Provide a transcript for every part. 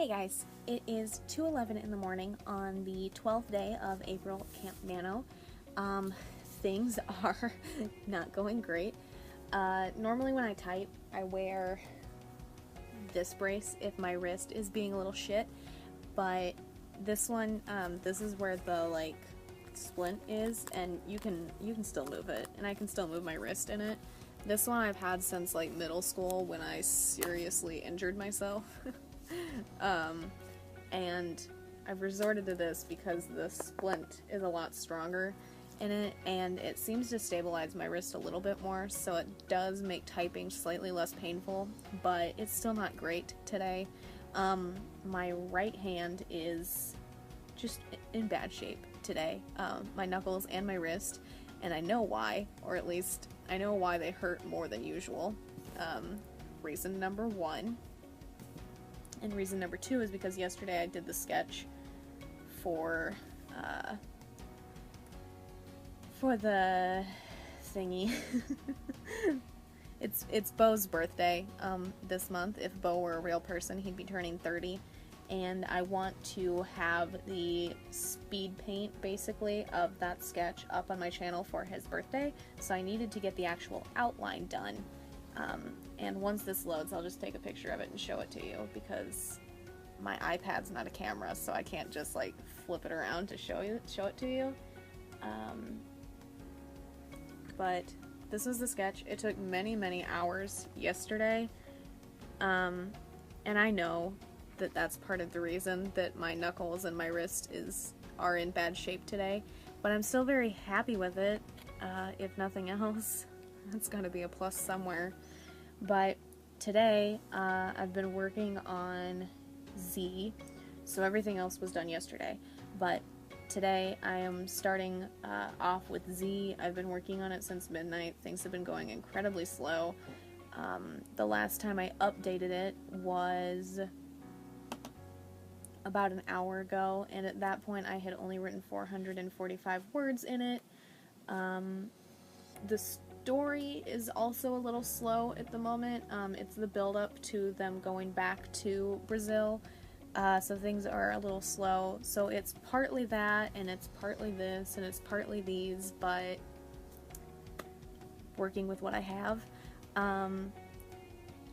Hey guys, it is 2:11 in the morning on the 12th day of April CampNaNo. Things are not going great. Normally when I type, I wear this brace if my wrist is being a little shit, but this one, this is where the splint is, and you can still move it, and I can still move my wrist in it. This one I've had since middle school when I seriously injured myself. And I've resorted to this because the splint is a lot stronger in it, and it seems to stabilize my wrist a little bit more, so it does make typing slightly less painful, but it's still not great today. My right hand is just in bad shape today, my knuckles and my wrist, and I know why, or at least I know why they hurt more than usual. Reason number one. And reason number two is because yesterday I did the sketch for the thingy. It's Bo's birthday this month. If Bo were a real person, he'd be turning 30. And I want to have the speed paint, basically, of that sketch up on my channel for his birthday. So I needed to get the actual outline done. And once this loads, I'll just take a picture of it and show it to you, because my iPad's not a camera, so I can't just flip it around to show it to you. But this is the sketch. It took many hours yesterday, and I know that that's part of the reason that my knuckles and my wrist are in bad shape today, but I'm still very happy with it. If nothing else, it's gotta be a plus somewhere. But today, I've been working on Z, so everything else was done yesterday. But today, I am starting off with Z. I've been working on it since midnight. Things have been going incredibly slow. The last time I updated it was about an hour ago, and at that point, I had only written 445 words in it. The story is also a little slow at the moment. It's the build-up to them going back to Brazil, so things are a little slow. So it's partly that, and it's partly this, and it's partly these, but working with what I have.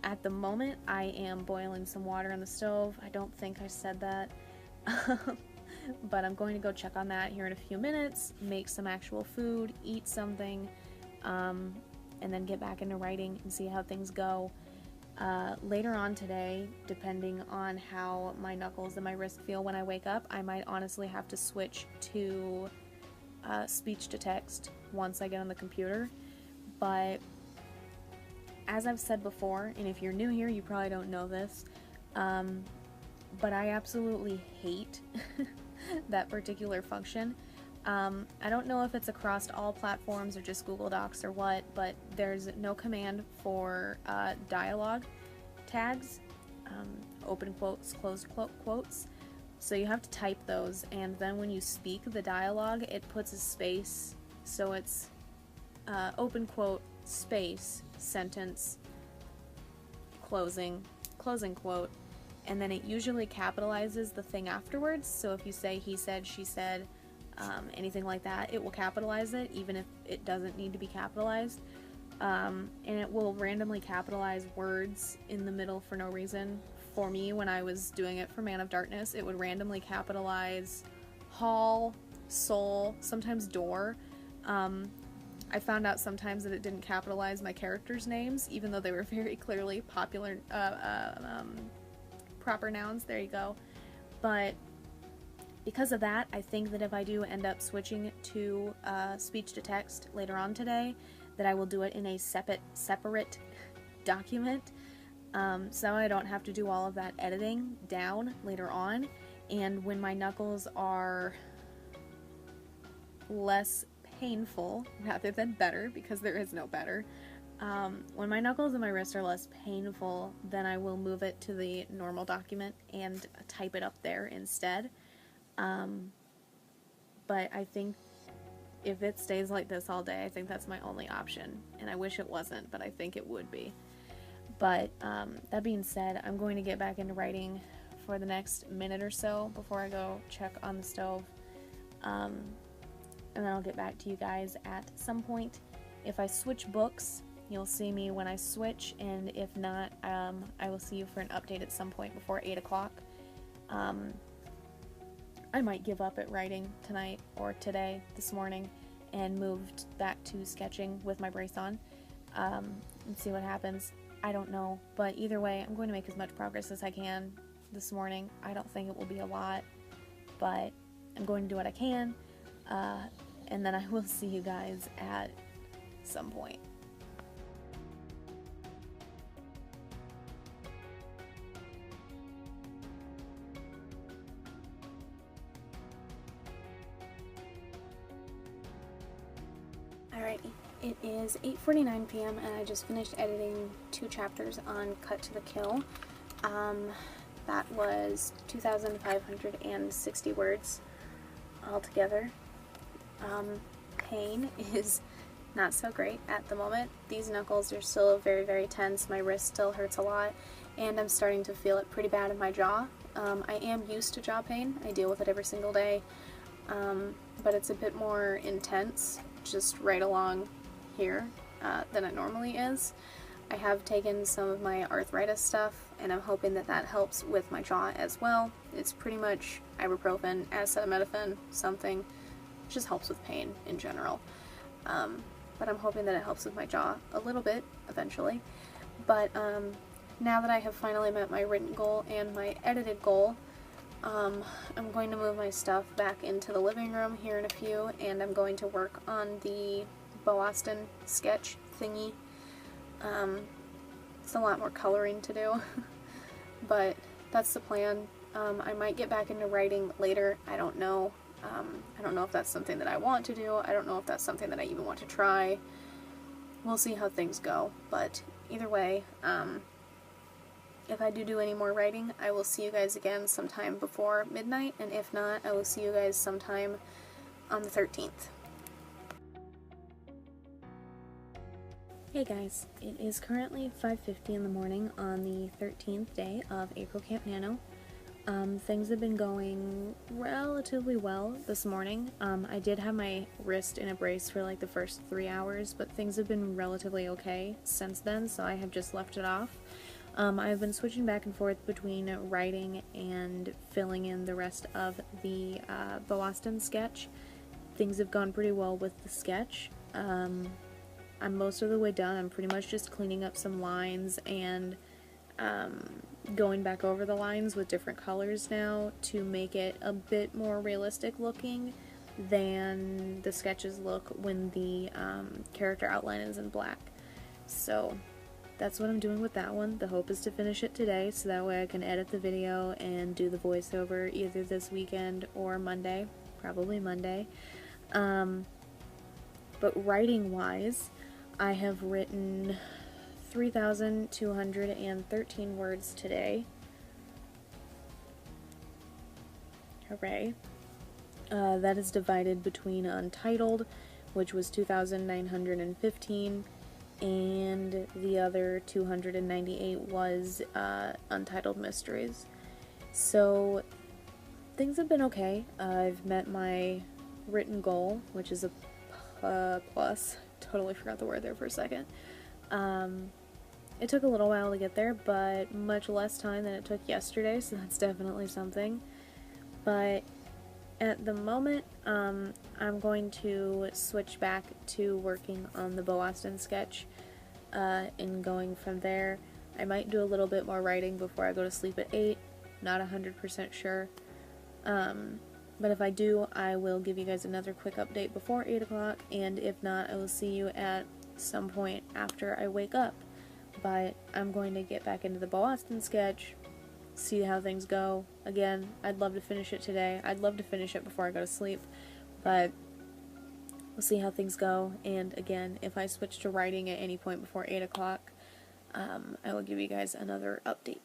At the moment, I am boiling some water on the stove. I don't think I said that, but I'm going to go check on that here in a few minutes, make some actual food, eat something, and then get back into writing and see how things go. Later on today, depending on how my knuckles and my wrist feel when I wake up, I might honestly have to switch to speech to text once I get on the computer. But as I've said before, and if you're new here, you probably don't know this, but I absolutely hate that particular function. I don't know if it's across all platforms or just Google Docs or what, but there's no command for dialogue tags, open quotes, closed quotes, so you have to type those, and then when you speak the dialogue, it puts a space, so it's open quote, space, sentence, closing quote, and then it usually capitalizes the thing afterwards, so if you say he said, she said, anything like that, it will capitalize it, even if it doesn't need to be capitalized. And it will randomly capitalize words in the middle for no reason. For me, when I was doing it for Man of Darkness, it would randomly capitalize hall, soul, sometimes door. I found out sometimes that it didn't capitalize my characters' names, even though they were very clearly popular, proper nouns, there you go. But because of that, I think that if I do end up switching to speech to text later on today, that I will do it in a separate document, so I don't have to do all of that editing down later on. And when my knuckles are less painful, rather than better, because there is no better, when my knuckles and my wrist are less painful, then I will move it to the normal document and type it up there instead. But I think if it stays like this all day, I think that's my only option, and I wish it wasn't, but I think it would be. But that being said, I'm going to get back into writing for the next minute or so before I go check on the stove. And then I'll get back to you guys at some point. If I switch books, you'll see me when I switch, and if not, I will see you for an update at some point before 8 o'clock. I might give up at writing tonight or today, this morning, and moved back to sketching with my brace on, and see what happens. I don't know, but either way, I'm going to make as much progress as I can this morning. I don't think it will be a lot, but I'm going to do what I can, and then I will see you guys at some point. Alrighty, it is 8:49 p.m. and I just finished editing 2 chapters on Cut to the Kill. That was 2,560 words altogether. Pain is not so great at the moment. These knuckles are still very, very tense. My wrist still hurts a lot, and I'm starting to feel it pretty bad in my jaw. I am used to jaw pain. I deal with it every single day, but it's a bit more intense just right along here than it normally is. I have taken some of my arthritis stuff, and I'm hoping that that helps with my jaw as well. It's pretty much ibuprofen, acetaminophen, something. It just helps with pain in general. But I'm hoping that it helps with my jaw a little bit eventually. But now that I have finally met my written goal and my edited goal, I'm going to move my stuff back into the living room here in a few, and I'm going to work on the Bo Austin sketch thingy. It's a lot more coloring to do, but that's the plan. I might get back into writing later. I don't know. I don't know if that's something that I want to do. I don't know if that's something that I even want to try. We'll see how things go, but either way, if I do any more writing, I will see you guys again sometime before midnight, and if not, I will see you guys sometime on the 13th. Hey guys, it is currently 5:50 in the morning on the 13th day of April CampNaNo. Things have been going relatively well this morning. I did have my wrist in a brace for like the first 3 hours, but things have been relatively okay since then, so I have just left it off. I've been switching back and forth between writing and filling in the rest of the Bo Austin sketch. Things have gone pretty well with the sketch. I'm most of the way done. I'm pretty much just cleaning up some lines and going back over the lines with different colors now to make it a bit more realistic looking than the sketches look when the character outline is in black. So that's what I'm doing with that one. The hope is to finish it today, so that way I can edit the video and do the voiceover either this weekend or Monday, probably Monday. But writing wise, I have written 3,213 words today. Hooray. That is divided between Untitled, which was 2,915, and the other 298 was Untitled Mysteries. So things have been okay. I've met my written goal, which is a plus. Totally forgot the word there for a second. It took a little while to get there, but much less time than it took yesterday, so that's definitely something. But at the moment, I'm going to switch back to working on the Bo Austin sketch, and going from there. I might do a little bit more writing before I go to sleep at 8, not 100% sure. But if I do, I will give you guys another quick update before 8 o'clock, and if not, I will see you at some point after I wake up. But I'm going to get back into the Bo Austin sketch, see how things go. Again, I'd love to finish it today. I'd love to finish it before I go to sleep, but we'll see how things go. And again, if I switch to writing at any point before 8 o'clock, I will give you guys another update.